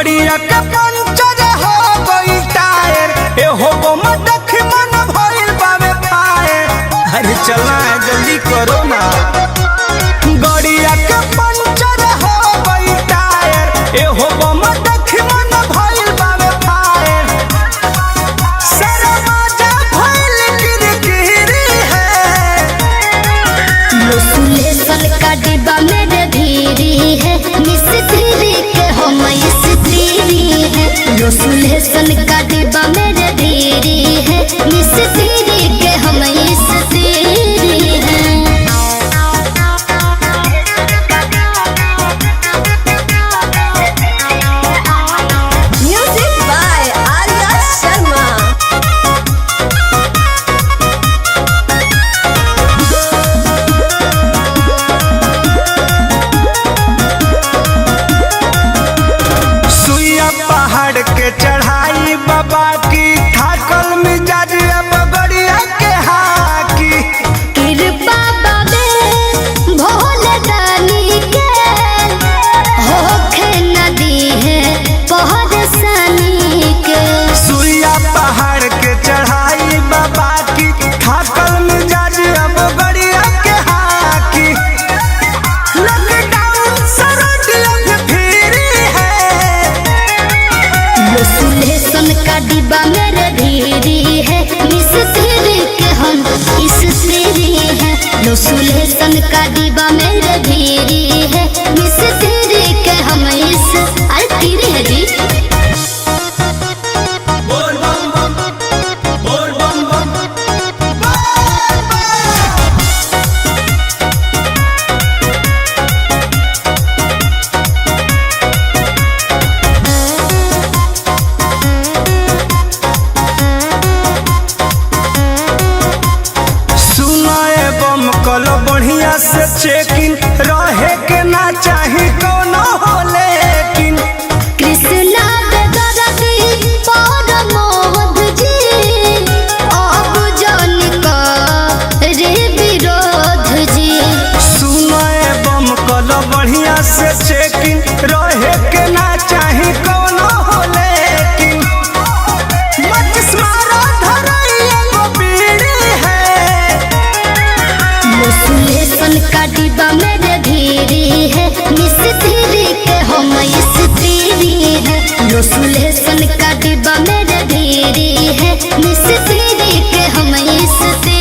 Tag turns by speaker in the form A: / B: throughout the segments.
A: गड़िया के पंचर हो गई टायर, एहो बम देख मन भइल बावे फायर। अरे चलना है जल्दी करो ना। गड़िया के पंचर हो गई टायर, एहो बम देख मन भइल बावे फायर। शर्माजा भइल किरकिरी है।
B: सुलेशन का डिब्बा मेरे धीरी है, मिस्त्री के हम स्त्री है। जो सुलेशन का डिब्बा मेरे धीरी है, मिस्त्री के हम स्त्री है।
C: Music by Arya Sharma.
A: सुइया पहाड़ के चढ़ाई बाबा की, थाकल मिजाज अब गड़िया के हाकी।
B: कृपा बाबे भोले दानी के, होखे नदी है पहरसानी के।
A: सुइया पहाड़ के चढ़ाई बाबा की, थाकल मिजाज अब गड़िया के हाकी। लॉकडाउन सरदियों फिरी है।
B: यो सुलेशन का डिब्बा मेरे धीरी है, मिस्त्री के हम स्त्री है। यो सुलेशन का डिब्बा मेरे धीरी है, मिस्त्री के हम अरे तीरी है जी।
A: बोल बम बम, बोल बम बम, सुनाए बम कलो बढ़िया से चेकिंग, रहे के ना चाही कोनो हो लेकिन।
B: कृष्णा बेदर्दी परमोध जी, अब जन रे विरोध जी।
A: सुनाए बम कलो बढ़िया से चेकिंग, रहे के ना चाही कोनो हो लेकिन। मत मारो धरैया को बीड़ी है।
B: यो सुलेशन का डिब्बा मेरे धीरी है, मिस्त्री के हम स्त्री है। यो सुलेशन का डिब्बा मेरे धीरी है, मिस्त्री के हम स्त्री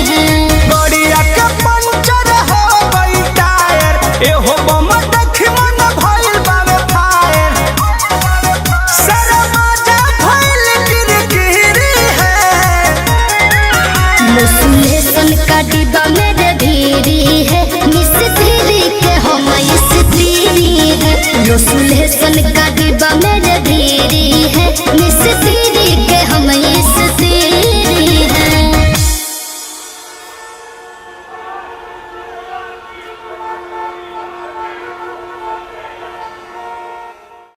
B: है।
A: गड़िया के पंचर हो गई टायर, एहो बम देख मन भइल बावे फायर। शर्माजा भइल किरकिरी है।
B: यो सुलेशन का डिब्बा मेरे धीरी है, मिस्त्री के हम स्त्री है। यो सुलेशन का डिब्बा मेरे धीरी है,